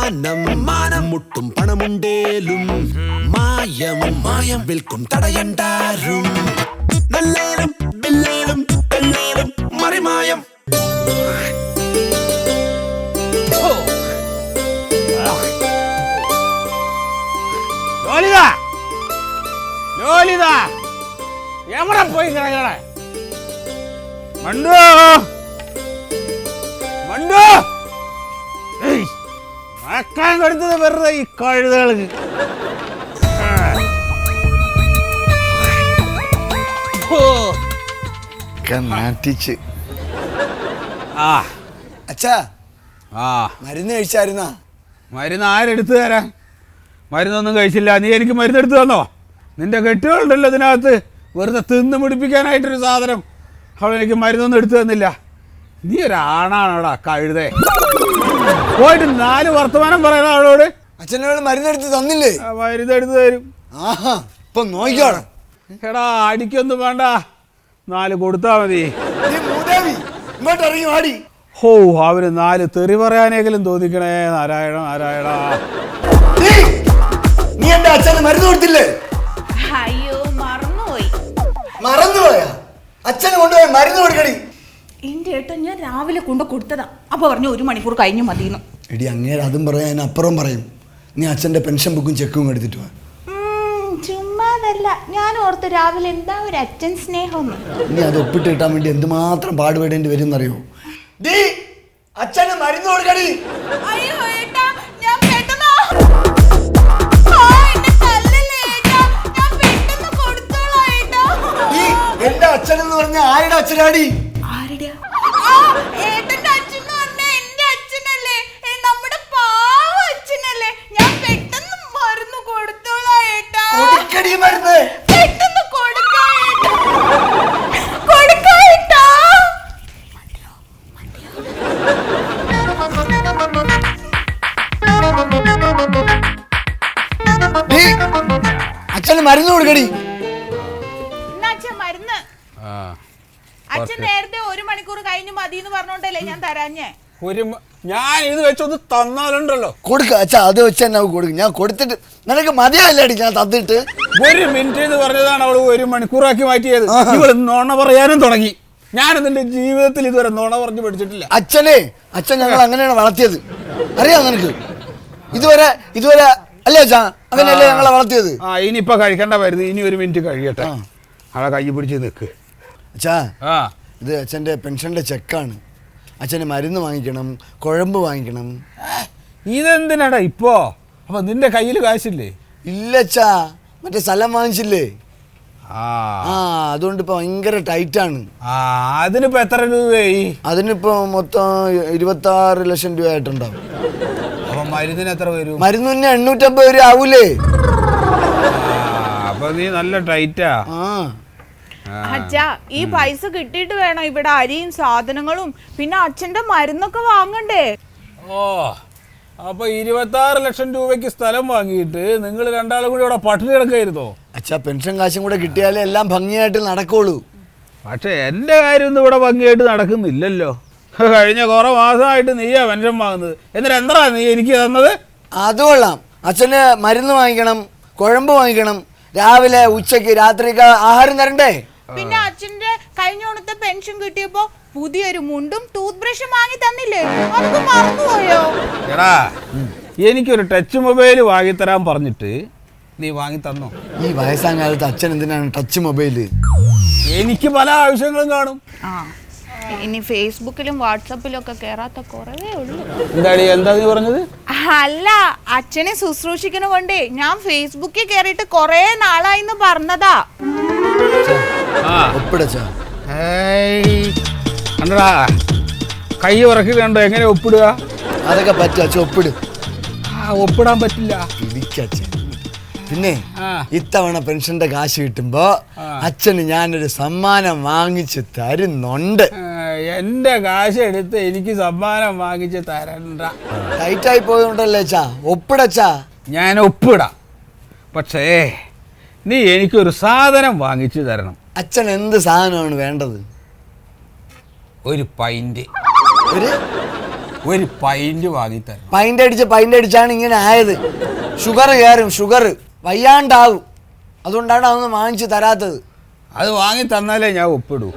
മാനം മാനം മുട്ടും പണമുണ്ടേലും മായം മായം വിൽക്കും തടയണ്ടാരും നല്ലേലും ബില്ലേലും പെല്ലേലും മറിമായം എവിടെ പോയി കിടക്കണേ മണ്ടു മണ്ടു മക്കാൻ കൊടുത്തത് വെറുതെ ഈ കഴുതകൾക്ക് നാട്ടിച്ച് ആ അച്ഛാ ആ മരുന്ന് കഴിച്ചായിരുന്നാ? മരുന്ന് ആരെടുത്തു തരാൻ? മരുന്നൊന്നും കഴിച്ചില്ല. നീ എനിക്ക് മരുന്നെടുത്ത് തന്നോ? നിന്റെ കെട്ടുകളുണ്ടല്ലോ ഇതിനകത്ത് വെറുതെ തിന്ന് പിടിപ്പിക്കാനായിട്ടൊരു സാധനം. അവളെനിക്ക് മരുന്നൊന്നും എടുത്തു തന്നില്ല. നീ ഒരാണാണോടാ കഴുതേ. പോയിട്ട് 4 വർത്തമാനം പറയണ അവളോട്. അച്ഛനോട് മരുന്നെടുത്ത് തന്നില്ലേ? മരുന്നെടുത്ത് തരും. ആഹാ ഇപ്പൊ നോക്കിക്കോളാം. എടാ അടിക്കൊന്നും വേണ്ട, 4 കൊടുത്താ മതി. ഇങ്ങോട്ട് ഇറങ്ങി വാടി. ഹോ അവന് 4 തെറി പറയാനെങ്കിലും തോന്നിക്കണേ. നാരായണ നാരായണ. നീ എന്റെ അച്ഛന് മരുന്ന് കൊടുത്തില്ലേ? അയ്യോ മറന്നുപോയി. മറന്നുപോയാ? അച്ഛന് കൊണ്ടുപോയി മരുന്ന് കൊടുക്കടി. എന്റെ ഏട്ടൻ ഞാൻ രാവിലെ കൊണ്ട് കൊടുത്തതാ. അപ്പൊ പറഞ്ഞു 1 മണിക്കൂർ കഴിഞ്ഞു മതിയെന്ന്. എടി അങ്ങേര് അതും പറയാൻ അപ്പുറം പറയും. നീ അച്ഛന്റെ പെൻഷൻ ബുക്കും ചെക്കും എടുത്തിട്ട് വാ. ചുമ്മാതല്ല, ഞാൻ ഓർത്ത് രാവിലെ എന്താ ഒരു അച്ഛൻ സ്നേഹം. നീ അത് ഒപ്പിട്ട് കിട്ടാൻ വേണ്ടി എന്തുമാത്രം പാടുപെടേണ്ടി വരും എന്നറിയോ? അച്ഛന് മരുന്ന് കൊടുക്കടി. അയ്യോ ഏട്ടാ ഞാൻ പെട്ടെന്ന് എന്റെ അച്ഛൻ എന്ന് പറഞ്ഞ ആരുടെ അച്ഛനാടി? ഏട്ടന്റെ അച്ഛൻ എന്റെ അച്ഛനല്ലേ, നമ്മുടെ പാവ അച്ഛനല്ലേ. ഞാൻ പെട്ടെന്ന് മരുന്ന് കൊടുത്തോളാം ഏട്ടാ. കൊടുക്കടി മരുന്ന്. പെട്ടെന്ന് കൊടുക്കാ ഏട്ടാ. അച്ഛന് മരുന്ന് കൊടുക്കടി. മരുന്ന് അച്ഛൻ നേരത്തെ 1 മണിക്കൂർ കഴിഞ്ഞു മതിന്ന് പറഞ്ഞോണ്ടല്ലേ ഞാൻ തരാഞ്ഞേ. ഞാൻ ഇത് വെച്ചൊന്ന് തന്നാലുണ്ടല്ലോ. കൊടുക്ക അച്ഛാ, അത് വെച്ച് തന്നെ കൊടുക്കും. ഞാൻ കൊടുത്തിട്ട് നിനക്ക് മതിയല്ലേടി ഞാൻ തന്നിട്ട്? 1 മിനിറ്റ് എന്ന് പറഞ്ഞതാണ് അവള് 1 മണിക്കൂറാക്കി മാറ്റിയത്. ഇവള് നുണ പറയാനും തുടങ്ങി. ഞാനും നിന്റെ ജീവിതത്തിൽ ഇതുവരെ നുണ പറഞ്ഞു പഠിച്ചിട്ടില്ല. അച്ഛൻ ഞങ്ങൾ അങ്ങനെയാണ് വളർത്തിയത്, അറിയാം നിനക്ക്? ഇതുവരെ അല്ലേ അച്ഛാ? അങ്ങനെയല്ലേ ഞങ്ങളെ വളർത്തിയത്? ഇനിയിപ്പൊ കഴിക്കണ്ട മരുന്ന് ഇനി 1 മിനിറ്റ് കഴിയട്ടെ. അവളെ കൈ പിടിച്ച് നിൽക്ക്. അച്ഛാ ഇത് അച്ഛൻ്റെ പെൻഷൻ്റെ ചെക്കാണ്. അച്ഛന് മരുന്ന് വാങ്ങിക്കണം, കുഴമ്പ് വാങ്ങിക്കണം. ഇതെന്തിനാടാ ഇപ്പോ? അപ്പൊ നിന്റെ കയ്യിൽ കാശില്ലേ? ഇല്ല അച്ഛാ, മറ്റേ സ്ഥലം വാങ്ങിച്ചില്ലേ? അതുകൊണ്ട് ഇപ്പൊ ഭയങ്കര ടൈറ്റാണ്. അതിനിപ്പോ എത്ര രൂപയായി? അതിനിപ്പോ മൊത്തം 26 ലക്ഷം രൂപ ആയിട്ടുണ്ടാവും. അപ്പൊ മരുന്നിന് എത്ര വരും? മരുന്ന് പിന്നെ 850 രൂപ ആവൂലേ? അപ്പൊ നീ നല്ല ടൈറ്റാ. അച്ഛാ ഈ പൈസ കിട്ടിയിട്ട് വേണം ഇവിടെ അരിയും സാധനങ്ങളും പിന്നെ അച്ഛന്റെ മരുന്നൊക്കെ വാങ്ങണ്ടേ. അപ്പൊ 26 ലക്ഷം രൂപയ്ക്ക് സ്ഥലം വാങ്ങിയിട്ട് നിങ്ങൾ രണ്ടാളും കൂടി ഇവിടെ പട്ടിണി കിടക്കായിരുന്നോ? അച്ഛാ പെൻഷൻ കാശും കൂടെ കിട്ടിയാലേ എല്ലാം ഭംഗിയായിട്ട് നടക്കുള്ളൂ. പക്ഷെ എന്റെ കാര്യമൊന്നും ഇവിടെ ഭംഗിയായിട്ട് നടക്കുന്നില്ലല്ലോ. കഴിഞ്ഞ കുറെ മാസമായിട്ട് നീയാ പെൻഷൻ വാങ്ങുന്നത്. എന്നിട്ട് എന്താ നീ എനിക്ക് തന്നത്? അത് കൊള്ളാം. അച്ഛന് മരുന്ന് വാങ്ങിക്കണം, കുഴമ്പ് വാങ്ങിക്കണം, രാവിലെ ഉച്ചക്ക് രാത്രിക്ക് ആഹാരം തരണ്ടേ? പിന്നെ അച്ഛന്റെ കഴിഞ്ഞ ഓണത്തെ പെൻഷൻ കിട്ടിയപ്പോ പുതിയൊരു മുണ്ടും ടൂത്ത് ബ്രഷും വാങ്ങി തന്നില്ലേ? അതൊക്കെ മറന്നുപോയോ? എടാ എനിക്കൊരു ടച്ച് മൊബൈൽ വാങ്ങിത്തരാൻ പറഞ്ഞിട്ട് നീ വാങ്ങി തന്നോ? ഈ വയസ്സാം കാലത്ത് അച്ഛൻ എന്തിനാണ് ടച്ച് മൊബൈല്? എനിക്ക് പല ആവശ്യങ്ങളും കാണും. ഇനി ഫേസ്ബുക്കിലും വാട്സാപ്പിലും ഒക്കെ കേറാത്ത കുറവേ ഉള്ളൂ. എന്താ നീ പറഞ്ഞത്? അല്ല, അച്ഛനെ ശുശ്രൂഷിക്കണ കൊണ്ടേ ഞാൻ ഫേസ്ബുക്കിൽ കേറിയിട്ട് കൊറേ നാളായിന്ന് പറഞ്ഞതാ. കൈ ഉറക്കി കണ്ടോ എങ്ങനെ ഒപ്പിടുക? അതൊക്കെ പറ്റും അച്ഛൻ, ഒപ്പിടും. ഒപ്പിടാൻ പറ്റില്ല. പിന്നെ ഇത്തവണ പെൻഷന്റെ കാശ് കിട്ടുമ്പോ അച്ഛന് ഞാനൊരു സമ്മാനം വാങ്ങിച്ച് തരുന്നുണ്ട്. എന്റെ കാശ് എടുത്ത് എനിക്ക് സമ്മാനം വാങ്ങിച്ച് തരണ്ട. ടൈറ്റായി പോയോണ്ടല്ലേ അച്ഛാ? ഒപ്പിടച്ചാ. ഞാൻ ഒപ്പിടാം, പക്ഷേ നീ എനിക്കൊരു സാധനം വാങ്ങിച്ചു തരണം. അച്ഛൻ എന്ത് സാധനമാണ് വേണ്ടത്? ഒരു പൈന്റ്. ഒരു പൈന്റ് വാങ്ങിത്തരാം. പൈൻ്റ് അടിച്ചാണ് ഇങ്ങനെ ആയത്. ഷുഗർ കയറും, ഷുഗർ വയ്യാണ്ടാവും. അതുകൊണ്ടാണ് അതൊന്ന് വാങ്ങിച്ച് തരാത്തത്. അത് വാങ്ങി തന്നാലേ ഞാൻ ഒപ്പിടൂ,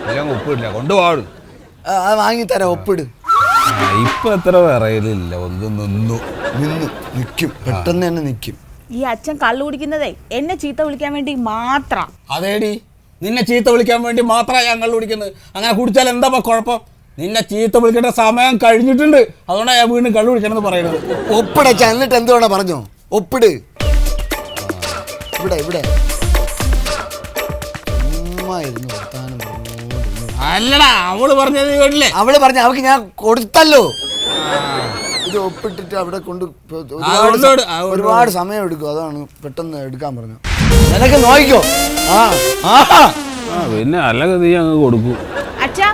അല്ലെങ്കിൽ ഒപ്പിടില്ല. കൊണ്ടുപോകും. അത് വാങ്ങിത്തരാം, ഒപ്പിട്. ഇപ്പൊ എത്ര വിറയലില്ല, ഒന്ന് നിൽക്കും, പെട്ടെന്ന് തന്നെ നിൽക്കും. ഈ അച്ഛൻ കള്ളു കുടിക്കുന്നതേ എന്നെ ചീത്ത വിളിക്കാൻ വേണ്ടി മാത്രം. അതേടി, നിന്നെ ചീത്ത വിളിക്കാൻ വേണ്ടി മാത്രമാണ് ഞാൻ കള്ളു കുടിക്കുന്നത്. അങ്ങനെ കുടിച്ചാൽ എന്താ കുഴപ്പം? നിന്നെ ചീത്ത വിളിക്കേണ്ട സമയം കഴിഞ്ഞിട്ടുണ്ട്, അതുകൊണ്ടാണ് ഞാൻ വീണ്ടും കള്ളു കുടിക്കണമെന്ന് പറയുന്നത്. ഒപ്പിടച്ച, എന്നിട്ട് എന്തുവേണ പറഞ്ഞോ, ഒപ്പിട്. ഇവിടെ അല്ലടാ, അവള് പറഞ്ഞത് കേട്ടില്ലേ? അവള് പറഞ്ഞ അവക്ക് ഞാൻ കൊടുത്തല്ലോ. ഇത് ഒപ്പിട്ടിട്ട് അവിടെ കൊണ്ട് ഒരുപാട് സമയം എടുക്കും, അതാണ് പെട്ടെന്ന് എടുക്കാൻ പറഞ്ഞു. നിനക്ക് നോക്കിക്കോ. പിന്നെ അല്ലെങ്കിൽ നീ അങ്ങ് കൊടുക്കൂ. അച്ഛാ,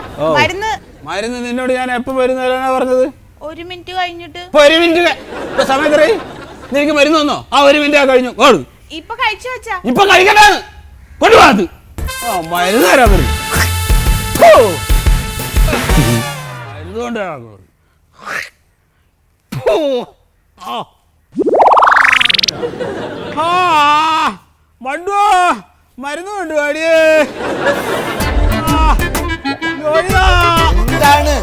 മരുന്ന് നിന്നോട് ഞാൻ എപ്പോ മരുന്ന് തരാനാ പറഞ്ഞത്? 1 മിനിറ്റ് കഴിഞ്ഞിട്ട്. 1 മിനിറ്റ് സമയം തരേ. നിനക്ക് മരുന്ന് തന്നോ? 1 മിനിറ്റ് കഴിഞ്ഞു. ഇപ്പൊ കഴിച്ചു വെച്ചാ. ഇപ്പൊ കഴിക്കണ്ടാന്ന് കൊണ്ടുപോകാത്. മരുന്ന് തരാൻ പറഞ്ഞു. മരുന്ന് കൊണ്ടാണ് മണ്ടോ, മരുന്ന് കൊണ്ടുപോടിയേ. എന്താണ്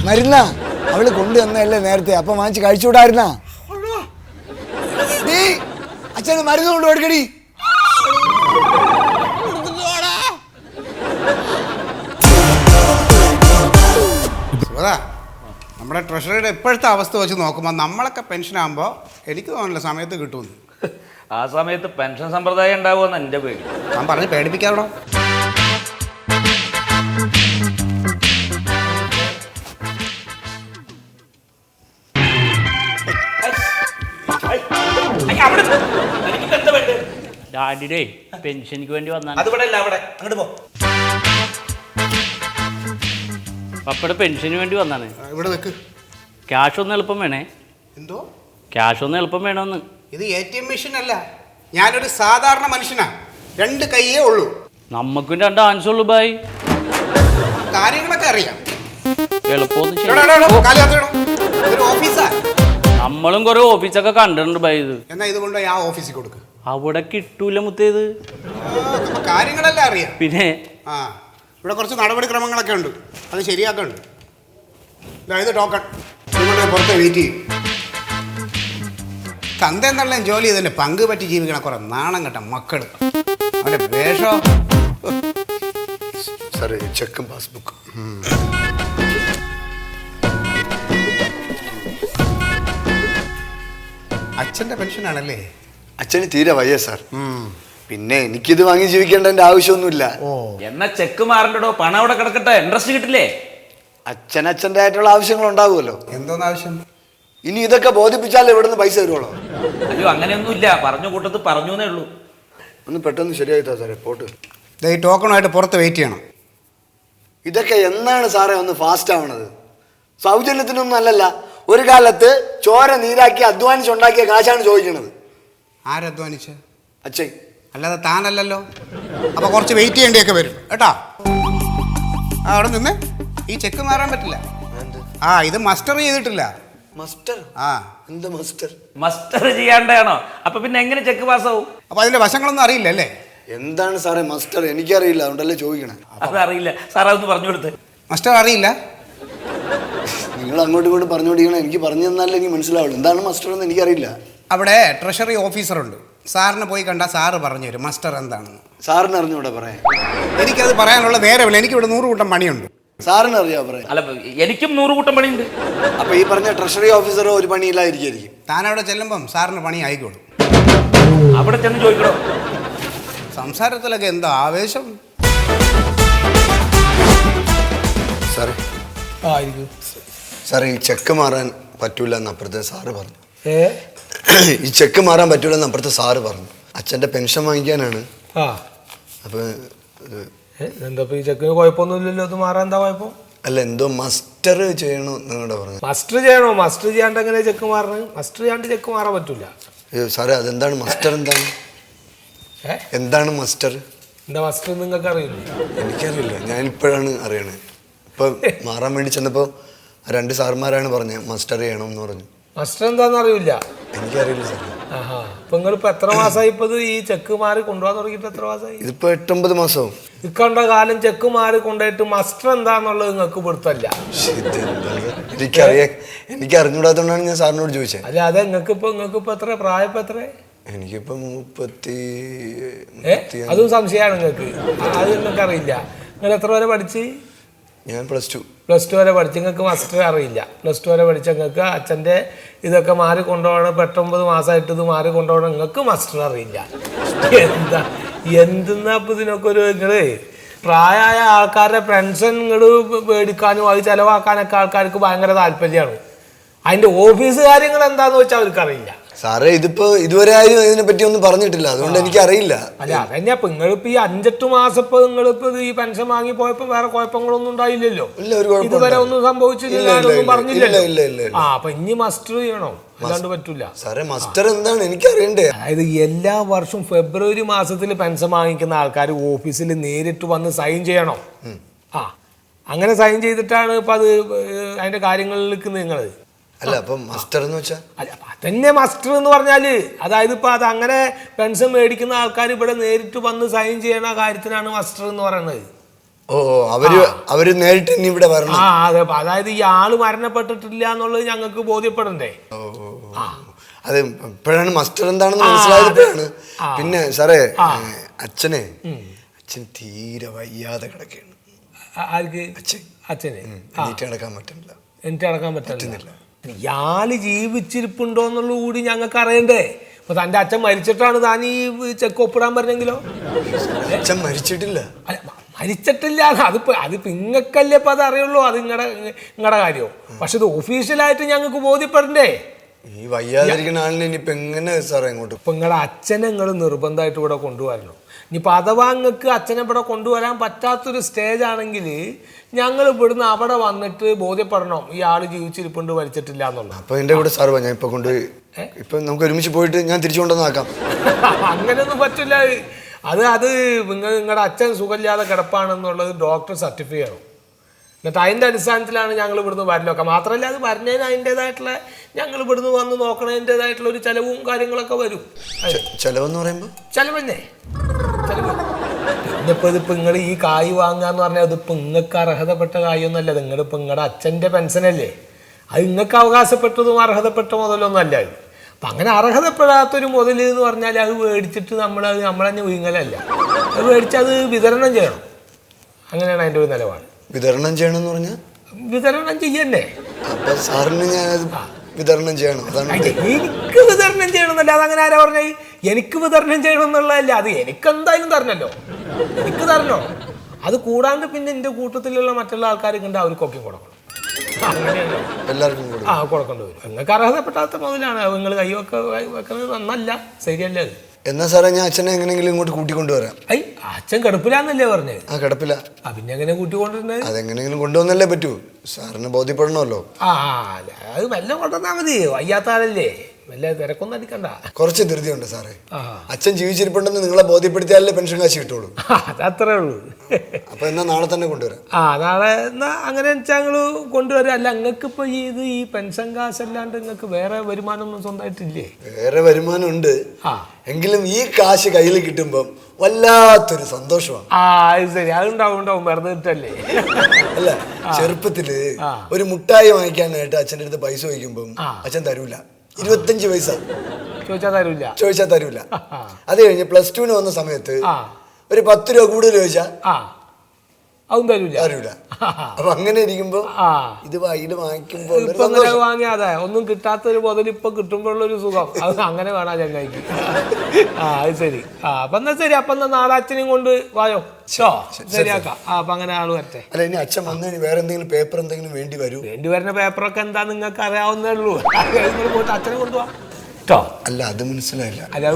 മരുന്നാ? അവള് കൊണ്ടുവന്നല്ലേ നേരത്തെ, അപ്പൊ വാങ്ങിച്ച് കഴിച്ചുകൂടായിരുന്നാ? അച്ഛന് മരുന്ന് കൊണ്ട് കൊടുക്കടി. നമ്മുടെ ട്രഷറിയുടെ ഇപ്പോഴത്തെ അവസ്ഥ വെച്ച് നോക്കുമ്പോൾ നമ്മളൊക്കെ പെൻഷൻ ആകുമ്പോൾ എനിക്ക് തോന്നുന്നില്ല സമയത്ത് കിട്ടുമെന്ന്. ആ സമയത്ത് പെൻഷൻ സമ്പ്രദായം ഉണ്ടാവുമെന്ന് എൻ്റെ പേടി. ഞാൻ പറഞ്ഞ് പേടിപ്പിക്കാറോ? ഡാഡിയുടെ പെൻഷനിക്ക് വേണ്ടി വന്നാൽ അങ്ങോട്ട് പോ. പപ്പയുടെ പെൻഷന് വേണ്ടി വന്നാണ്. ഇവിടെ നിൽക്ക്. ക്യാഷ് ഒന്ന് എളുപ്പം വേണേ. എന്തോ ക്യാഷ് ഒന്ന് എളുപ്പം വേണമെന്ന്. ഇത് ATM മെഷീൻ അല്ല, ഞാനൊരു സാധാരണ മനുഷ്യനാ. 2 കൈയേ ഉള്ളൂ. നമുക്കും 2 ആൻസർ ഉള്ളു ബായ്. കാര്യങ്ങളൊക്കെ അറിയാം. എളുപ്പമൊന്നും ഇതൊരു ഓഫീസാ. നമ്മളും കുറെ ഓഫീസൊക്കെ കണ്ടിട്ടുണ്ട് ബായ്. ഇത് എന്നാ ഇതുകൊണ്ട് ആ ഓഫീസിൽ കൊടുക്ക്. അവിടെ കിട്ടൂല മുത്തേത്. കാര്യങ്ങളെല്ലാം അറിയാം. പിന്നെ ഇവിടെ കുറച്ച് നടപടിക്രമങ്ങളൊക്കെ ഉണ്ട്, അത് ശരിയാക്കുന്നുണ്ട്. ഇത് ടോക്കൺ. നിങ്ങളുടെ പുറത്ത് വെയിറ്റ് ചെയ്യും. തന്ത എന്നുള്ള ജോലി ചെയ്തല്ലേ പങ്ക് പറ്റി ജീവിക്കണ കുറെ നാണം കെട്ട മക്കൾ. അവൻ്റെ വേഷോ. സാറേ, ചെക്കും പാസ്ബുക്ക്. അച്ഛൻ്റെ പെൻഷനാണല്ലേ? അച്ഛന് തീരെ വയ്യ സാർ. പിന്നെ എനിക്കിത് വാങ്ങി ജീവിക്കേണ്ട ആവശ്യമൊന്നുമില്ല. എന്നാ ചെക്ക് മാറണ്ടോ, പണം അവിടെ കിടക്കട്ടെ, ഇൻട്രസ്റ്റ് കിട്ടില്ലേ? അച്ഛൻ്റെ ആയിട്ടുള്ള ആവശ്യങ്ങൾ ഉണ്ടാവുമല്ലോ. എന്തോന്ന് ആവശ്യം? ഇനി ഇതൊക്കെ ബോധിപ്പിച്ചാൽ ഇവിടെ നിന്ന് പൈസ തരുവുള്ളൂ. അയ്യോ, അങ്ങനെയൊന്നുമില്ല, പറഞ്ഞു കൂട്ടത്ത് പറഞ്ഞു എന്നേ ഉള്ളൂ. ഒന്ന് പെട്ടെന്ന് ശരിയായിത്താ സാറേ, പോട്ട്. ഈ ടോക്കണുമായിട്ട് പുറത്ത് വെയിറ്റ് ചെയ്യണം. ഇതൊക്കെ എന്നാണ് സാറേ ഒന്ന് ഫാസ്റ്റ് ആവണത്? സൗജന്യത്തിനൊന്നും അല്ലല്ല. ഒരു കാലത്ത് ചോര നീരാക്കി അധ്വാനിച്ചുണ്ടാക്കിയ കാശാണ് ചോദിക്കണത്. ആരധ്വാനിച്ച്? അച്ഛൻ. അല്ലാതെ താനല്ലല്ലോ. അപ്പൊ കുറച്ച് വെയിറ്റ് ചെയ്യേണ്ടിയൊക്കെ വരും കേട്ടാ. അവിടെ നിന്ന് ഈ ചെക്ക് മാറാൻ പറ്റില്ല. ഇത് മസ്റ്റർ ചെയ്തിട്ടില്ല. മസ്റ്റർ? എന്താ മസ്റ്റർ? മസ്റ്റർ ചെയ്യാണ്ടാണോ? അപ്പൊ പിന്നെ എങ്ങനെ ചെക്ക് പാസ്സാവും? അപ്പൊ അതിന്റെ വശങ്ങളൊന്നും അറിയില്ല അല്ലേ? എന്താണ് സാറേ മസ്റ്റർ? എനിക്കറിയില്ല, അതുകൊണ്ടല്ലേ ചോദിക്കണേ. അത് അറിയില്ല സാറേ, ഒന്ന് പറഞ്ഞു കൊടുത്ത്. മസ്റ്റർ അറിയില്ല? നിങ്ങൾ അങ്ങോട്ടും ഇങ്ങോട്ട് പറഞ്ഞുകൊണ്ടിരിക്കണം. എനിക്ക് പറഞ്ഞു തന്നാലേ എനിക്ക് മനസ്സിലാവുള്ളൂ. എന്താണ് മസ്റ്റർ എന്ന് എനിക്കറിയില്ല. അവിടെ ട്രഷറി ഓഫീസറുണ്ട്, സാറിന് പോയി കണ്ടാൽ സാറ് പറഞ്ഞു തരും മസ്റ്റർ എന്താണെന്ന്. സാറിന് അറിഞ്ഞൂടെ പറയാൻ? എനിക്കത് പറയാനുള്ള നേരമില്ല, എനിക്കിവിടെ 100 കൂട്ടം പണിയുണ്ട്. സാറിന് അറിയാം പറയാൻ? അല്ല, എനിക്കും 100 കൂട്ടം പണിയുണ്ട്. അപ്പൊ ഈ പറഞ്ഞ ട്രഷറി ഓഫീസറോ ഒരു പണിയില്ലായിരിക്കും. താനവിടെ ചെല്ലുമ്പം സാറിന് പണി ആയിക്കോളും. അവിടെ ചെന്ന് ചോദിക്കണോ? സംസാരത്തിലൊക്കെ എന്താ ആവേശം. സാറേ, സാറേ, ഈ ചെക്ക് മാറാൻ പറ്റൂല എന്ന് അപ്പുറത്തെ സാറ് പറഞ്ഞു. ഈ ചെക്ക് മാറാൻ പറ്റൂല എന്ന് അപ്പുറത്തെ സാറ് പറഞ്ഞു. അച്ഛൻ്റെ പെൻഷൻ വാങ്ങിക്കാനാണ്. അപ്പൊ എന്താ ഈ ചെക്കിന് കുഴപ്പമൊന്നുമില്ലല്ലോ, അത് മാറാൻ എന്താ കുഴപ്പം? അല്ല, എന്തോ മസ്റ്റർ ചെയ്യണോ നിങ്ങളുടെ പറഞ്ഞു. മസ്റ്റർ ചെയ്യണോ? മസ്റ്റർ ചെയ്യാണ്ട് എങ്ങനെ ചെക്ക് മാറണം? മസ്റ്റർ ചെയ്യാണ്ട് ചെക്ക് മാറാൻ പറ്റൂല. സാറേ, അതെന്താണ് മസ്റ്റർ? എന്താണ് മസ്റ്റർ? എന്താ മസ്റ്റർ നിങ്ങൾക്ക് അറിയില്ല? എനിക്കറിയില്ല, ഞാനിപ്പോഴാണ് അറിയണേ. ഇപ്പൊ മാറാൻ വേണ്ടി ചെന്നപ്പോ 2 സാറുമാരാണ് പറഞ്ഞത് മസ്റ്റർ ചെയ്യണമെന്ന് പറഞ്ഞു. മസ്റ്റർ എന്താന്ന് അറിയില്ല. എനിക്കറിയില്ല സാർ. ആഹാ. ഇപ്പൊ നിങ്ങളിപ്പോ എത്ര മാസമായി ഇപ്പൊ ഈ ചെക്ക് മാറി കൊണ്ടുപോകാൻ തുടങ്ങിയിട്ട് എത്ര മാസമായി? ഇതിപ്പോ 8-9 മാസവും. ഇക്കണ്ട കാലം ചെക്ക് മാറി കൊണ്ടുപോയിട്ട് മസ്റ്റർ എന്താന്നുള്ളത് നിങ്ങൾക്ക് പിടുത്തല്ല. എനിക്ക് അറിഞ്ഞൂടാത്തോണ്ടാണ് ഞാൻ സാറിനോട് ചോദിച്ചത്. അല്ല അതെ നിങ്ങൾക്കിപ്പോ എത്ര പ്രായപ്പോ എത്ര? എനിക്കിപ്പോ 30. അതും സംശയമാണ് നിങ്ങൾക്ക്. അത് നിങ്ങൾക്ക് അറിയില്ല. നിങ്ങൾ എത്ര വരെ പഠിച്ച്? ഞാൻ +2 വരെ പഠിച്ച്. നിങ്ങൾക്ക് മസ്റ്റർ അറിയില്ല. +2 വരെ പഠിച്ച നിങ്ങൾക്ക് അച്ഛൻ്റെ ഇതൊക്കെ മാറി കൊണ്ടുപോകണം. 8-9 മാസമായിട്ട് ഇത് മാറി കൊണ്ടുപോകണം. നിങ്ങൾക്ക് മസ്റ്റർ അറിയില്ല. എന്തെന്നാ ഇപ്പം ഇതിനൊക്കെ ഒരു നിങ്ങള് പ്രായമായ ആൾക്കാരുടെ പെൻഷൻ നിങ്ങൾ മേടിക്കാനും അത് ചിലവാക്കാനൊക്കെ ആൾക്കാർക്ക് ഭയങ്കര താല്പര്യമാണ്. അതിൻ്റെ ഓഫീസ് കാര്യങ്ങൾ എന്താണെന്ന് വെച്ചാൽ അവർക്കറിയില്ല. സാറേ ഇതിപ്പോ ഇതുവരെ ആരും ഇതിനെ പറ്റി ഒന്നും പറഞ്ഞിട്ടില്ല, അതുകൊണ്ട് എനിക്ക് അറിയില്ല. അല്ല അതന്നെ ഇപ്പൊ നിങ്ങളിപ്പോ ഈ 5-8 മാസം ഇപ്പൊ നിങ്ങളിപ്പോ ഈ പെൻഷൻ വാങ്ങി പോയപ്പോ വേറെ കുഴപ്പങ്ങളൊന്നും ഉണ്ടായില്ലല്ലോ. ഇതുവരെ ഒന്നും സംഭവിച്ചില്ല, ഒന്നും പറഞ്ഞില്ലല്ലോ. അപ്പൊ ഇനി മസ്റ്റർ ചെയ്യണോ? അല്ലാണ്ട് പറ്റൂല സാറേ. മസ്റ്റർ എന്താണ് എനിക്ക് അറിയണ്ടേ? അതായത് എല്ലാ വർഷവും ഫെബ്രുവരി മാസത്തിൽ പെൻഷൻ വാങ്ങിക്കുന്ന ആൾക്കാർ ഓഫീസിൽ നേരിട്ട് വന്ന് സൈൻ ചെയ്യണം. അങ്ങനെ സൈൻ ചെയ്തിട്ടാണ് ഇപ്പൊ അത് അതിന്റെ കാര്യങ്ങളിലേക്ക് നിങ്ങള്. അല്ല അപ്പൊ മസ്റ്റർ എന്ന് വെച്ചാ? അല്ല അതന്നെ മസ്റ്റർ എന്ന് പറഞ്ഞാല് അതായത് ഇപ്പൊ അത് അങ്ങനെ പെൻഷൻ മേടിക്കുന്ന ആൾക്കാർ ഇവിടെ നേരിട്ട് വന്ന് സൈൻ ചെയ്യണ കാര്യത്തിനാണ് മസ്റ്റർ എന്ന് പറയുന്നത്. അവര് നേരിട്ട് ഇനി ഇവിടെ വരണം. അതെ. അതായത് ഈ ആള് മരണപ്പെട്ടിട്ടില്ല എന്നുള്ളത് ഞങ്ങൾക്ക് ബോധ്യപ്പെടണ്ടേ? അത് ഇപ്പോഴാണ് മസ്റ്റർ എന്താണെന്ന് മനസ്സിലായപ്പോഴാണ്. പിന്നെ സാറേ അച്ഛൻ തീരെ വയ്യാതെ കിടക്കുകയാണ്. ആർക്ക്? അച്ഛന് നടക്കാൻ പറ്റുന്നില്ല. എനിക്ക് നടക്കാൻ പറ്റുന്നില്ല. ഇയാള് ജീവിച്ചിരിപ്പുണ്ടോ എന്നുള്ളത് കൂടി ഞങ്ങൾക്ക് അറിയണ്ടേ? അപ്പൊ തന്റെ അച്ഛൻ മരിച്ചിട്ടാണ് താൻ ഈ ചെക്ക് ഒപ്പിടാൻ പറഞ്ഞെങ്കിലോ? അച്ഛൻ മരിച്ചിട്ടില്ല. അല്ല മരിച്ചിട്ടില്ല. അതിപ്പോ ഇങ്ങക്കല്ലേ ഇപ്പൊ അത് അറിയുള്ളൂ. അത് നിങ്ങളുടെ കാര്യമോ? പക്ഷെ ഇത് ഒഫീഷ്യലായിട്ട് ഞങ്ങൾക്ക് ബോധ്യപ്പെടണ്ടേ? ഈ വയ്യാതിരിക്കുന്ന ആളിനെ ഇനിയിപ്പോ എങ്ങനെ സാറേ ഇങ്ങോട്ട്? ഇപ്പൊ നിങ്ങളുടെ അച്ഛനെ നിങ്ങൾ നിർബന്ധമായിട്ട് ഇവിടെ കൊണ്ടുവരണം. ഇനിയിപ്പോൾ അഥവാ നിങ്ങൾക്ക് അച്ഛനെ ഇവിടെ കൊണ്ടുവരാൻ പറ്റാത്തൊരു സ്റ്റേജ് ആണെങ്കിൽ ഞങ്ങൾ ഇവിടുന്ന് അവിടെ വന്നിട്ട് ബോധ്യപ്പെടണം ഈ ആള് ജീവിച്ചിരിപ്പുണ്ട്, മരിച്ചിട്ടില്ല എന്നുള്ളത്. അപ്പൊ എന്റെ കൂടെ സാർ ഞാൻ ഇപ്പൊ കൊണ്ടുപോയി ഇപ്പൊ നമുക്ക് ഒരുമിച്ച് പോയിട്ട് ഞാൻ തിരിച്ചു കൊണ്ടുവന്നാക്കാം. അങ്ങനെയൊന്നും പറ്റില്ല. അത് നിങ്ങളുടെ അച്ഛൻ സുഖമില്ലാതെ കിടപ്പാണെന്നുള്ളത് ഡോക്ടർ സർട്ടിഫൈ ചെയ്യണം. എന്നിട്ട് അതിൻ്റെ അടിസ്ഥാനത്തിലാണ് ഞങ്ങൾ ഇവിടുന്ന് വരലൊക്കെ. മാത്രമല്ല അത് വരണേന് അതിൻ്റെതായിട്ടുള്ള ഞങ്ങൾ ഇവിടുന്ന് വന്ന് നോക്കണതിൻ്റെതായിട്ടുള്ള ഒരു ചിലവും കാര്യങ്ങളൊക്കെ വരും. ചിലവെന്ന് പറയുമ്പോൾ ചിലവന്നെ ചിലവ്. പിന്നിപ്പോൾ ഇതിപ്പോൾ നിങ്ങൾ ഈ കായ് വാങ്ങാന്ന് പറഞ്ഞാൽ അതിപ്പോൾ നിങ്ങൾക്ക് അർഹതപ്പെട്ട കായൊന്നുമല്ല. നിങ്ങളിപ്പോൾ നിങ്ങളുടെ അച്ഛൻ്റെ പെൻഷനല്ലേ, അത് നിങ്ങൾക്ക് അവകാശപ്പെട്ടതും അർഹതപ്പെട്ട മുതലൊന്നും അല്ല. അപ്പം അങ്ങനെ അർഹതപ്പെടാത്തൊരു മുതൽ എന്ന് പറഞ്ഞാൽ അത് മേടിച്ചിട്ട് നമ്മളന്നെ വീങ്ങലല്ല. അത് മേടിച്ച് അത് വിതരണം ചെയ്യണം. അങ്ങനെയാണ് അതിൻ്റെ ഒരു നിലപാട്. വിതരണം ചെയ്യണമെന്ന് പറഞ്ഞാൽ വിതരണം ചെയ്യണ്ടേ? അപ്പൊ സാറിന് ഞാനത് വിതരണം ചെയ്യണം. എനിക്ക് വിതരണം ചെയ്യണമെന്നല്ല. അതങ്ങനെ ആരാ പറഞ്ഞാൽ എനിക്ക് വിതരണം ചെയ്യണമെന്നുള്ളതല്ല. അത് എനിക്കെന്തായാലും തരണല്ലോ, എനിക്ക് തരണോ. അത് കൂടാണ്ട് പിന്നെ എൻ്റെ കൂട്ടത്തിലുള്ള മറ്റുള്ള ആൾക്കാർക്ക് ഉണ്ട്, അവർക്കൊക്കെ കൊടുക്കണം. അങ്ങനെയല്ലോ എല്ലാവർക്കും കൊടുക്കേണ്ടി വരും. നിങ്ങൾക്ക് അർഹതപ്പെട്ടാത്ത മുതലാണ് നിങ്ങൾ കൈവൊക്കെ വെക്കുന്നത് നന്നല്ല, ശരിയല്ല അത്. എന്നാ സാറേ ഞാൻ അച്ഛനെ എങ്ങനെയെങ്കിലും ഇങ്ങോട്ട് കൂട്ടിക്കൊണ്ടുവരാം. അച്ഛൻ കിടപ്പിലാന്നല്ലേ പറഞ്ഞത്? കിടപ്പില്ല. പിന്നെ എങ്ങനെ കൂട്ടിക്കൊണ്ടിരുന്നത്? അതെങ്ങനെയെങ്കിലും കൊണ്ടുവന്നല്ലേ പറ്റൂ, സാറിന് ബോധ്യപ്പെടണമല്ലോ. അത് മെല്ലെ കൊണ്ടുവന്നാ മതി. വയ്യാത്ത ആളല്ലേ, വല്ല തിരക്കൊന്നും അടിക്കണ്ട. കുറച്ച് ധൃതിയുണ്ട് സാറേ. അച്ഛൻ ജീവിച്ചിരിപ്പുണ്ടെന്ന് നിങ്ങളെ ബോധ്യപ്പെടുത്തിയാലേ പെൻഷൻ കാശ് കിട്ടുള്ളൂ. അതത്രേ ഉള്ളൂ. അപ്പൊ എന്നാ നാളെ തന്നെ കൊണ്ടുവരാം. നാളെ എന്നാ അങ്ങനെ വെച്ചാൽ ഞങ്ങൾ കൊണ്ടുവരാം. അല്ല നിങ്ങൾക്ക് ഇപ്പൊ ഈ പെൻഷൻ കാശ് അല്ലാണ്ട് നിങ്ങൾക്ക് വേറെ വരുമാനം ഒന്നും സ്വന്തമായിട്ടില്ലേ? വേറെ വരുമാനം ഉണ്ട്, എങ്കിലും ഈ കാശ് കയ്യിൽ കിട്ടുമ്പം വല്ലാത്തൊരു സന്തോഷമാണ്. അത് ശരി. അതുണ്ടാവും വെറുതെ കിട്ടല്ലേ. അല്ല ചെറുപ്പത്തില് ഒരു മുട്ടായി വാങ്ങിക്കാനായിട്ട് അച്ഛൻ്റെ അടുത്ത് പൈസ ചോദിക്കുമ്പം അച്ഛൻ തരൂല. 25 പൈസ ചോദിച്ചാ തരൂല. അത് കഴിഞ്ഞ് +2 വന്ന സമയത്ത് ഒരു 10 രൂപ കൂടുതൽ ചോദിച്ചാ അതും തരൂല. അപ്പൊ അങ്ങനെ ഇരിക്കുമ്പോ ഇത് വാങ്ങിക്കുമ്പോ വാങ്ങിയാതെ ഒന്നും കിട്ടാത്തൊരു മുതൽ ഇപ്പൊ കിട്ടുമ്പോഴുള്ളൊരു സുഖം അത് അങ്ങനെ വേണം ചങ്ങായിക്ക്. അത് ശരി. അപ്പൊ എന്നാ ശരി. അപ്പൊ എന്നാ നാളെ അച്ഛനെയും കൊണ്ട് വായോ. ശരിയാക്കാം. അപ്പൊ അങ്ങനെ ആള് വരട്ടെ. അല്ല ഇനി അച്ഛൻ വന്നു വേറെ എന്തെങ്കിലും പേപ്പർ എന്തെങ്കിലും വേണ്ടി വരുന്ന പേപ്പറൊക്കെ എന്താ നിങ്ങൾക്ക് അറിയാവുന്നേ ഉള്ളൂ. പോയിട്ട് അച്ഛനെ കൊണ്ടുപോവാ. അല്ല അത് മനസ്സിലായില്ല. അല്ല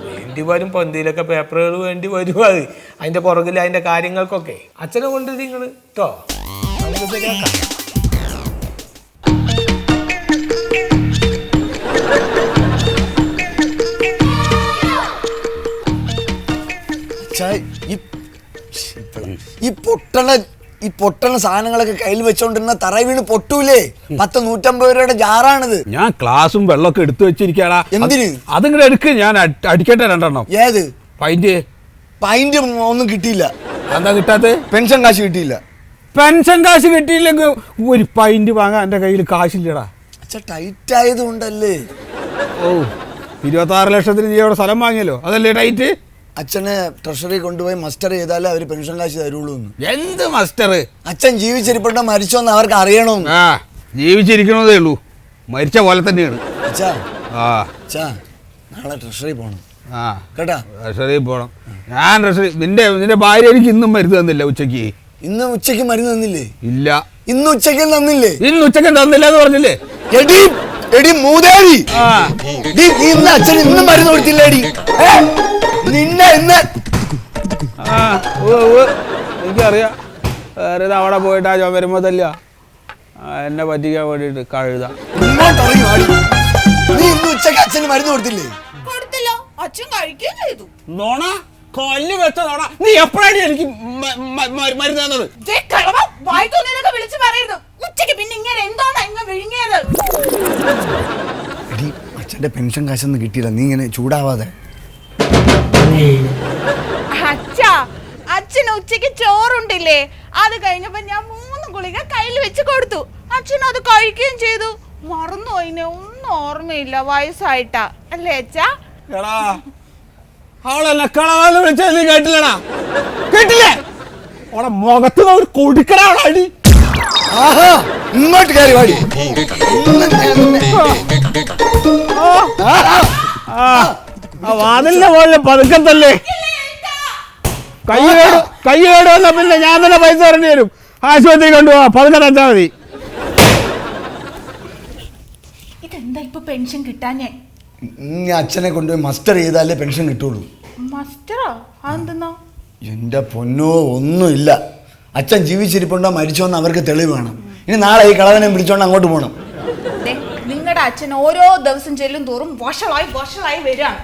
വേണ്ടി വരും. ഇപ്പൊ എന്തെങ്കിലുമൊക്കെ പേപ്പറുകൾ വേണ്ടി വരും. അത് അതിന്റെ പുറകിൽ അതിന്റെ കാര്യങ്ങൾക്കൊക്കെ അച്ഛനെ കൊണ്ട് നിങ്ങൾ കേട്ടോ. ഈ പൊട്ടണ ഈ പൊട്ടണ സാധനങ്ങളൊക്കെ കയ്യിൽ വെച്ചോണ്ടിരുന്ന തറ വീണ് പൊട്ടൂലേ? 100-150 രൂപയുടെ ജാറാണിത്. ഞാൻ ക്ലാസും വെള്ളമൊക്കെ എടുത്തു വെച്ചിരിക്കാടാ. എന്തിന്? അതിങ്ങടെ എടുക്ക്, ഞാൻ അടിക്കട്ടെ 2 എണ്ണം. ഏത് പൈന്റ്? പൈന്റ് ഒന്നും കിട്ടിയില്ല. എന്താ കിട്ടാത്ത? പെൻഷൻ കാശ് കിട്ടിയില്ല. പെൻഷൻ കാശ് കിട്ടിയില്ലെങ്കിൽ ഒരു പൈന്റ് വാങ്ങാൻ എൻ്റെ കയ്യിൽ കാശില്ലടാ. അച്ഛാ ടൈറ്റ് ആയതുകൊണ്ടല്ലേ? ഓ 26 ലക്ഷത്തിന് നീ അവിടെ സ്ഥലം വാങ്ങിയല്ലോ, അതല്ലേ ടൈറ്റ്? അച്ഛനെ ട്രഷറി കൊണ്ടുപോയി മസ്റ്റർ ചെയ്താലേ അവര് പെൻഷൻ കാശ് തരുള്ളൂ. എന്ത് മസ്റ്റർ? അച്ഛൻ ജീവിച്ചിരിപ്പുണ്ടോ മരിച്ചോന്ന് അവർക്ക് അറിയണമെന്ന്. ആ ജീവിച്ചിരിക്കണതേ ഉള്ളൂ, മരിച്ച പോലെ തന്നെയാണ്. അച്ഛാ ആ അച്ഛാ നാളെ ട്രഷറി പോണം ആ കേട്ടാ. ട്രഷറി പോണം. ഞാൻ ട്രഷറി നിന്റെ ഭാര്യ എനിക്ക് ഇന്നും മരുന്ന് തന്നില്ല ഉച്ചക്ക്. ഇന്ന് ഉച്ചയ്ക്ക് മരുന്ന് തന്നില്ലേ? ഇല്ല. ഇന്ന് ഉച്ചയ്ക്ക് തന്നില്ലേ? ഇന്ന് ഉച്ചക്ക് തന്നില്ല എന്ന് പറഞ്ഞില്ലേ? എടി എടി മൂദേവി, ആ നീ ഇന്ന് അച്ഛൻ ഇന്നും മരുന്ന് കൊടുത്തില്ലേടി? നിന്നെ ഇന്ന് ആ എനിക്കറിയാം. വേറെ അവിടെ പോയിട്ട് ആ വരുമ്പോ തല്ല എന്നെ പറ്റിക്കാൻ വേണ്ടിയിട്ട് കഴുത. ഇങ്ങോട്ടറിയും ആടി. നീ ഇന്ന് ഉച്ചയ്ക്ക് അച്ഛന് മരുന്ന് കൊടുത്തില്ലേ? കൊടുത്തല്ലോ, അച്ഛൻ കഴിക്കുകയും ചെയ്തു. നോണ കൊല്ലു വെച്ച നോണ. നീ എപ്പോഴാണ് എനിക്ക് മരുന്ന് തന്നത്? ദേ കളവ, വായി തോന്നിയതൊക്കെ വിളിച്ചു പറയരുത്. ഉച്ചയ്ക്ക് പിന്നെ ഇങ്ങനെ എന്താണ് ഇങ്ങനെ വിഴുങ്ങിയത്? എടി അച്ഛന്റെ പെൻഷൻ കാശൊന്നും കിട്ടിയില്ല, നീ ഇങ്ങനെ ചൂടാവാതെ. അച്ഛാ, അച്ഛന് ഉച്ചയ്ക്ക് ചോറുണ്ടില്ലേ? അത് കഴിഞ്ഞപ്പോ ഞാൻ 3 ഗുളിക കയ്യിൽ വെച്ച് കൊടുത്തു. അച്ഛൻ അത് കഴിക്കുകയും ചെയ്തു. മറന്നുപോയിനെ, ഒന്നും ഓർമ്മയില്ല, വയസ്സായിട്ടാ അല്ലേ അച്ഛാ? എടാ അവളെന്നെ കളവാന്ന് വിളിച്ചത് നീ കേട്ടില്ലടാ? കേട്ടില്ലേ? അവളെ മുഖത്ത് ഒരു കൊടുക്കടാ അടി. ആഹാ ഇങ്ങോട്ട് കയറി വാടി. വാതിലിന്റെ പോലെ പതുക്കത്തല്ലേ. കൈ കേട് വന്ന പിന്നെ ഞാൻ തന്നെ പൈസ തരേണ്ടി വരും. ആശുപത്രി കൊണ്ടുപോവാ, 15 അഞ്ചാ മതി. ഇതെന്താ ഇപ്പൊ പെൻഷൻ കിട്ടാഞ്ഞേ? നീ അച്ഛനെ കൊണ്ടുപോയി മസ്റ്റർ ചെയ്താലേ പെൻഷൻ കിട്ടുള്ളൂ. മസ്റ്ററോ? അതെന്തെന്നാ? എന്റെ പൊന്നോ ഒന്നുമില്ല. അച്ഛൻ ജീവിച്ചിരിപ്പുണ്ടോ മരിച്ചോന്ന് അവർക്ക് തെളിവ് വേണം. ഇനി നാളെ ഈ കളവനെ വിളിച്ചോണ്ട് അങ്ങോട്ട് പോകണം. നിങ്ങളുടെ അച്ഛൻ ഓരോ ദിവസം ചെല്ലും തോറും വഷളായി വരികയാണ്.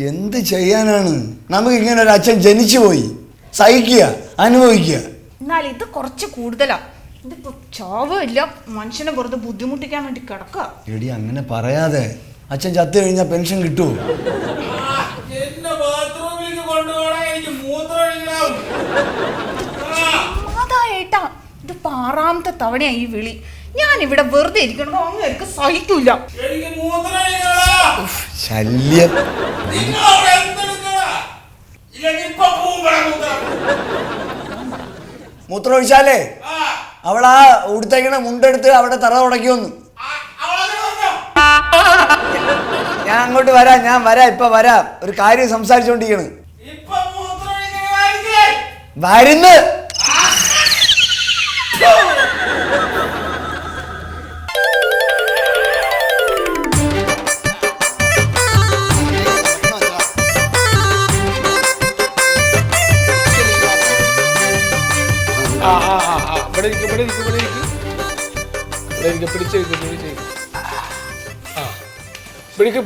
എന്ത് ചെയ്യാനാണ്? നമുക്ക് ഇങ്ങനെ ഒരു അച്ഛൻ ജനിച്ചു പോയി. സഹിക്കുക, അനുഭവിക്കുക. എന്നാൽ ഇത് കുറച്ച് കൂടുതലാ. ഇതിപ്പോ ചാവില്ല, മനുഷ്യനെ വെറുതെ ബുദ്ധിമുട്ടിക്കാൻ വേണ്ടി കിടക്കുക. എടി അങ്ങനെ പറയാതെ. അച്ഛൻ ചത്തു കഴിഞ്ഞാൽ പെൻഷൻ കിട്ടുമോ? ഏട്ടാ, ഇത് 6ാമത്തെ തവണയാ ഈ വിളി. ഞാൻ ഇവിടെ വെറുതെ ഇരിക്കണോ അങ്ങ് സഹിക്കൂല. ശല്യം. മൂത്രം ഒഴിച്ചാലേ അവളാ ഉടുത്തേക്കണ മുണ്ടെടുത്ത് അവിടെ തറ തുടക്കിയൊന്ന്. ഞാൻ അങ്ങോട്ട് വരാം, ഇപ്പൊ വരാം. ഒരു കാര്യം സംസാരിച്ചോണ്ടിരിക്കണ്. വരുന്ന്.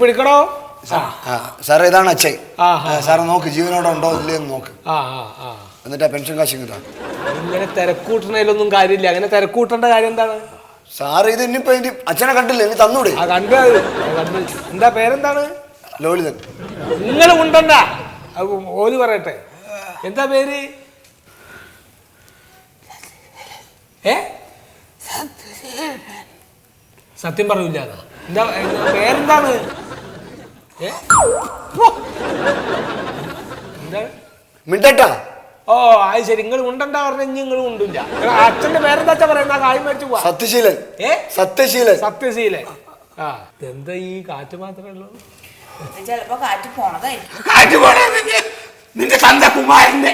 പിടിക്കണോ? സാറേ ഇതാണ് അച്ഛൻ. സാറ് നോക്ക് ജീവനോടെ ഉണ്ടോ ഇല്ലെന്ന് നോക്ക്. എന്നിട്ടാ പെൻഷൻ കാശ് കിട്ടാം. ഇങ്ങനെ തിരക്കൂട്ടണേലൊന്നും കാര്യമില്ല. അങ്ങനെ തിരക്കൂട്ടേണ്ട കാര്യം എന്താണ്? സാറ് ഇത് ഇനിയിപ്പോ അച്ഛനെ കണ്ടില്ലേ, ഇനി തന്നൂടെ? കണ്ടു. എന്താ പേരെന്താണ്? ലോലിതൻ. നിങ്ങൾ ഉണ്ടണ്ട, ഓല് പറയട്ടെ. എന്താ പേര്? സത്യം പറയൂല. എന്താ പേരെന്താണ്? മിണ്ടട്ടാ. ഓ അത് ശരി. നിങ്ങൾ ഉണ്ടണ്ട പറഞ്ഞ നിങ്ങൾ ഉണ്ടില്ല. അച്ഛന്റെ പേരെന്താ പറയുന്ന? കാര്യം മേടിച്ചു പോവാ. സത്യശീലൻ. സത്യശീലൻ. ആ എന്താ ഈ കാറ്റ് മാത്രമേ ഉള്ളൂ? ചിലപ്പോ കാറ്റ് പോണതായിരിക്കും. നിന്റെ തന്ത കുമാരന്റെ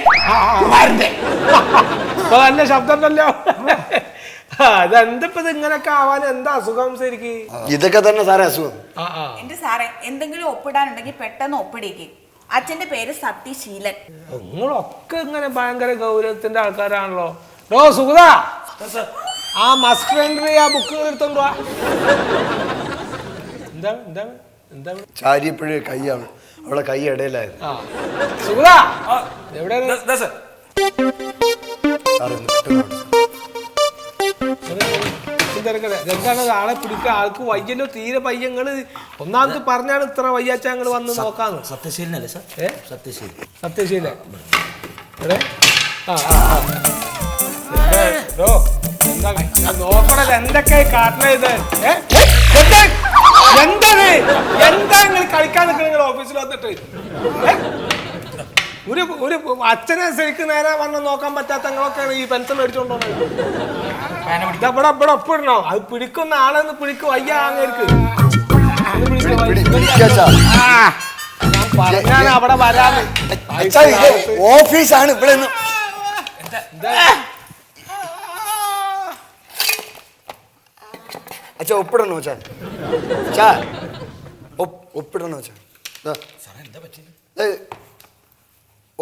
നല്ല ശബ്ദം ഉണ്ടല്ലോ. അതെന്തപ്പോ ഇങ്ങനൊക്കെ ആവാൻ എന്താ അസുഖം ശരിക്ക്? ഇതൊക്കെ തന്നെ സാറേ അസുഖം. എന്റെ സാറേ, എന്തെങ്കിലും ഒപ്പിടാനുണ്ടെങ്കിൽ പെട്ടെന്ന് ഒപ്പിടേക്ക്. അച്ഛന്റെ പേര് സത്യശീലൻ. നിങ്ങളൊക്കെ ഇങ്ങനെ ഭയങ്കര ഗൗരവത്തിന്റെ ആൾക്കാരാണല്ലോ. ഓ സുഗത, ആ മസ്റ്റർ എൻട്രി ആ ബുക്ക് എടുത്തോണ്ട് വാ. എന്താണ് ചാരിയപ്പോഴേ കൈയാണ് അവളെ കൈ ഇടയിലായത്. സുഗത എവിടെയാണ്? സാറേ തിരക്കട്ടെ. എന്താണ് ആളെ പിടിക്കുക? ആൾക്ക് വയ്യല്ലോ, തീരെ പയ്യങ്ങള്. ഒന്നാമത് പറഞ്ഞാണ് ഇത്ര വയ്യാച്ച ഞങ്ങൾ വന്ന് നോക്കാന്ന്. സത്യശീലനല്ലേ സാർ? സത്യശീലൻ. സത്യശീലൻ എടേ നോക്കണത് എന്തൊക്കെ കാട്ടണത്? എന്താണ് നിങ്ങൾ കളിക്കാൻ നിൽക്കുന്ന നിങ്ങൾ ഓഫീസിൽ വന്നിട്ട്? ഒരു ഒരു അച്ഛനെ ശരിക്കും നേരെ വന്ന് നോക്കാൻ പറ്റാത്ത നിങ്ങളൊക്കെയാണ് ഈ പെൻഷൻ മേടിച്ചോണ്ടോ? ഇവിടെ ഇവിടെ ഒപ്പിടണോ? അത് പിടിക്കുന്ന ആളെന്ന് പിടിക്കും. വയ്യ അങ്ങേർക്ക് ഞാൻ പറഞ്ഞാണ് അവിടെ വരാന്ന്. ഓഫീസാണ് ഇവിടെ. അച്ഛാ ഒപ്പിടണോ? അച്ഛാ ഒപ്പിടണോ? അച്ഛാ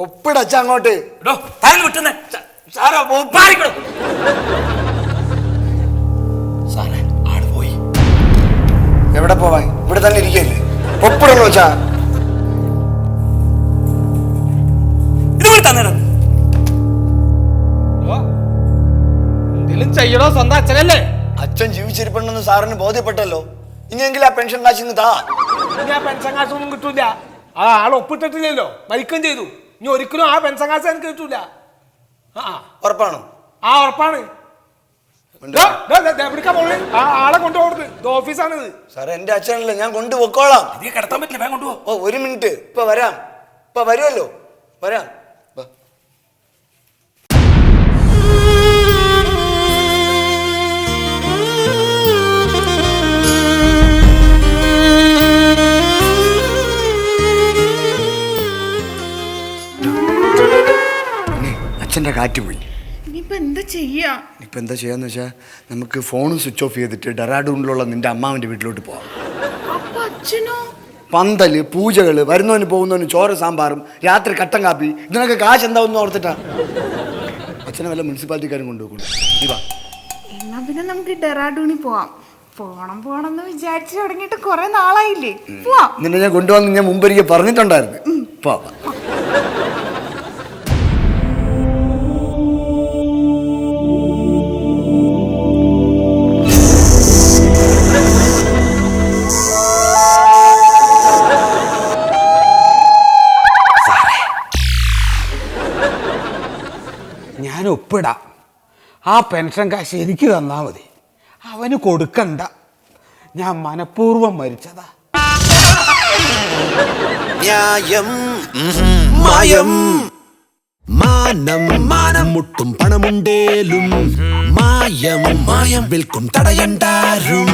ഒപ്പിടച്ച അങ്ങോട്ട്. എവിടെ പോവാൻ? ഇവിടെ തന്നെ ഇരിക്കല്ലേ? ഒപ്പിടണോ? അച്ഛാ എന്തെങ്കിലും ചെയ്യണോ? സ്വന്തം അച്ഛനല്ലേ? അച്ഛൻ ജീവിച്ചിരിപ്പുണ്ടെന്ന് സാറിന് ബോധ്യപ്പെട്ടല്ലോ. ഇനിയെങ്കിലും ആ പെൻഷൻ കാശിന്ന് താ. ഇനി ആ പെൻഷൻ കാശൊന്നും കിട്ടൂല. ആ ആൾ ഒപ്പിട്ടിട്ടില്ലല്ലോ, മരിക്കും ചെയ്തു. ഇനി ഒരിക്കലും ആ പെൻഷൻ കാശ് എനിക്ക് കിട്ടൂല. ഉറപ്പാണോ? ആ ഉറപ്പാണ്. ആ ആളെ കൊണ്ടുപോകരുത്. ഇത് ഓഫീസാണിത്. സാറേ എന്റെ അച്ഛനല്ലേ, ഞാൻ കൊണ്ടുപോയിക്കോളാം. കിടത്താൻ പറ്റില്ല, വേഗം കൊണ്ടുപോ. ഓ ഒരു മിനിറ്റ്, ഇപ്പൊ വരാം. ഇപ്പൊ വരുമല്ലോ, വരാം. അച്ഛൻ്റെ കാറ്റ് പോയി. ഇനിയിപ്പോ എന്താ ചെയ്യാ? ഇപ്പം എന്താ ചെയ്യാന്ന് വെച്ചാൽ നമുക്ക് ഫോണും സ്വിച്ച് ഓഫ് ചെയ്തിട്ട് ഡെറാഡൂണിലുള്ള നിന്റെ അമ്മാവിൻ്റെ വീട്ടിലോട്ട് പോവാം. അപ്പൊ അച്ഛനോ? പന്തല്, പൂജകള്, വരുന്നവന് പോകുന്നവന് ചോറ് സാമ്പാറും, രാത്രി കട്ടൻ കാപ്പി, ഇതിനൊക്കെ കാശ് എന്താവെന്ന് ഓർത്തിട്ടാ. അച്ഛനെ വല്ല മുനിസിപ്പാലിറ്റിക്കാരും കൊണ്ടുപോകും. നീ വാ. എന്നാ പിന്നെ നമുക്ക് ഡെറാഡൂണിൽ പോവാം. പോണം എന്ന് വിചാരിച്ചു തുടങ്ങിയിട്ട് കുറെ നാളായില്ലേ. പോവാം. നിന്നെ ഞാൻ കൊണ്ടുവന്ന് ഞാൻ മുമ്പൊരിക്കൽ പറഞ്ഞിട്ടുണ്ടായിരുന്നു. പോവാം. ഞാൻ ഒപ്പിടാം. ആ പെൻഷൻ കാശ് എനിക്ക് തന്നാൽ മതി. അവന് കൊടുക്കണ്ട. ഞാൻ മനഃപൂർവ്വം മരിച്ചതാ. ന്യായം മായം. മാനം മുട്ടും പണമുണ്ടേലും മായം വിൽക്കും തടയണ്ടാരും.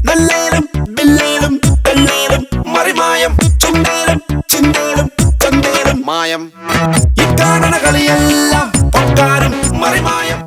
നല്ലേലും ബില്ലേലും പെല്ലേലും മറിമായം. ചുണ്ടേലും ചിന്തേലും ചന്തേലും മായം. ഇക്കാണ കളിയെല്ലാം പൊക്കാരും മറിമായം.